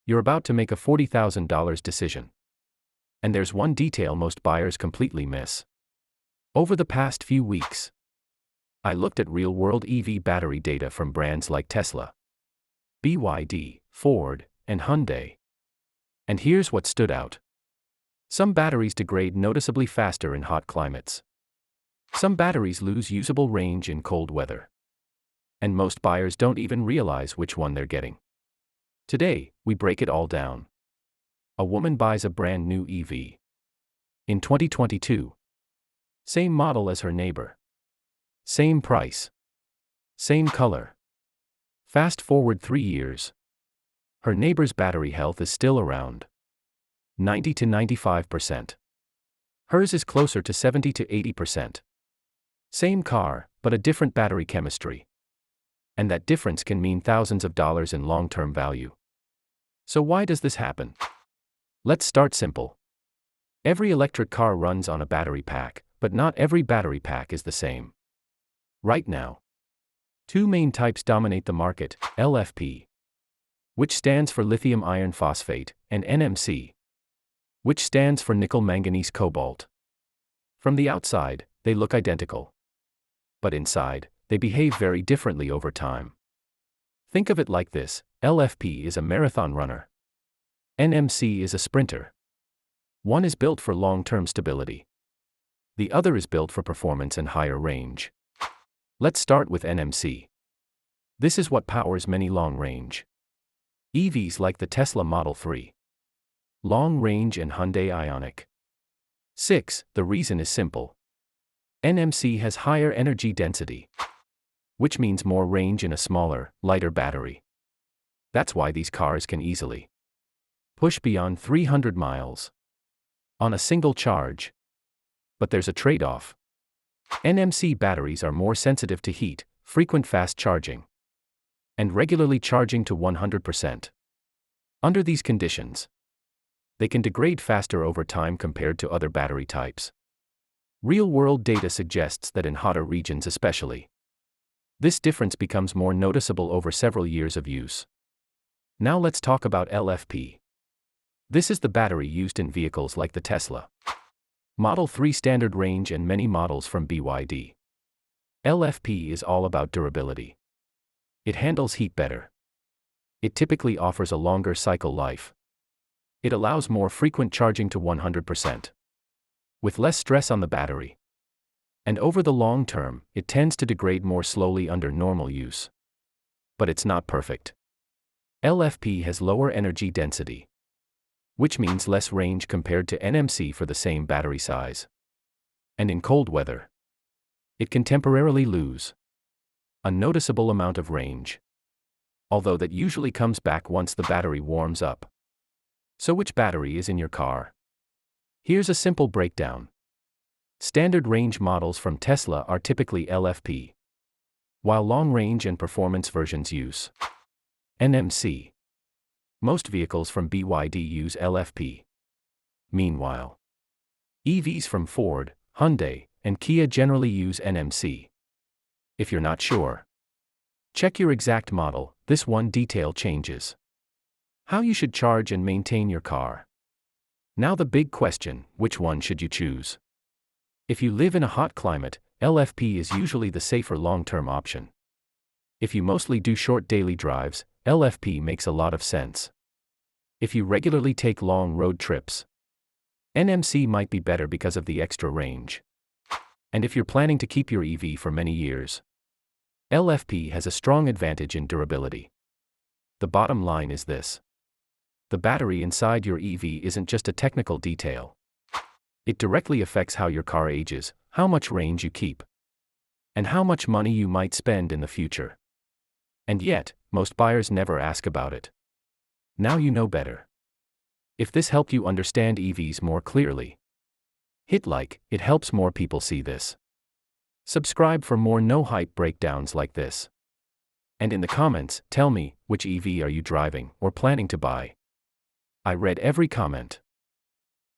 You're about to make a $40,000 decision. And there's one detail most buyers completely miss. Over the past few weeks, I looked at real-world EV battery data from brands like Tesla, BYD, Ford, and Hyundai. And here's what stood out. Some batteries degrade noticeably faster in hot climates. Some batteries lose usable range in cold weather. And most buyers don't even realize which one they're getting. Today, we break it all down. A woman buys a brand new EV. In 2022. Same model as her neighbor. Same price. Same color. Fast forward 3 years. Her neighbor's battery health is still around 90 to 95%. Hers is closer to 70 to 80%. Same car, but a different battery chemistry. And that difference can mean thousands of dollars in long-term value. So why does this happen? Let's start simple. Every electric car runs on a battery pack, but not every battery pack is the same. Right now, two main types dominate the market: LFP, which stands for lithium iron phosphate, and NMC, which stands for nickel manganese cobalt. From the outside, they look identical. But inside, they behave very differently over time. Think of it like this: LFP is a marathon runner. NMC is a sprinter. One is built for long-term stability. The other is built for performance and higher range. Let's start with NMC. This is what powers many long-range EVs like the Tesla Model 3, Long Range, and Hyundai Ioniq 6. The reason is simple. NMC has higher energy density, which means more range in a smaller, lighter battery. That's why these cars can easily push beyond 300 miles on a single charge. But there's a trade-off. NMC batteries are more sensitive to heat, frequent fast charging, and regularly charging to 100%. Under these conditions, they can degrade faster over time compared to other battery types. Real-world data suggests that in hotter regions especially, this difference becomes more noticeable over several years of use. Now let's talk about LFP. This is the battery used in vehicles like the Tesla Model 3 standard range and many models from BYD. LFP is all about durability. It handles heat better. It typically offers a longer cycle life. It allows more frequent charging to 100%, with less stress on the battery. And over the long term, it tends to degrade more slowly under normal use. But it's not perfect. LFP has lower energy density, which means less range compared to NMC for the same battery size. And in cold weather, it can temporarily lose a noticeable amount of range, although that usually comes back once the battery warms up. So which battery is in your car? Here's a simple breakdown. Standard range models from Tesla are typically LFP, while long range and performance versions use NMC. Most vehicles from BYD use LFP. Meanwhile, EVs from Ford, Hyundai, and Kia generally use NMC. If you're not sure, check your exact model. This one detail changes how you should charge and maintain your car. Now the big question: which one should you choose? If you live in a hot climate, LFP is usually the safer long-term option. If you mostly do short daily drives, LFP makes a lot of sense. If you regularly take long road trips, NMC might be better because of the extra range. And if you're planning to keep your EV for many years, LFP has a strong advantage in durability. The bottom line is this: the battery inside your EV isn't just a technical detail. It directly affects how your car ages, how much range you keep, and how much money you might spend in the future. And yet, most buyers never ask about it. Now you know better. If this helped you understand EVs more clearly, hit like. It helps more people see this. Subscribe for more no-hype breakdowns like this. And in the comments, tell me, which EV are you driving or planning to buy? I read every comment.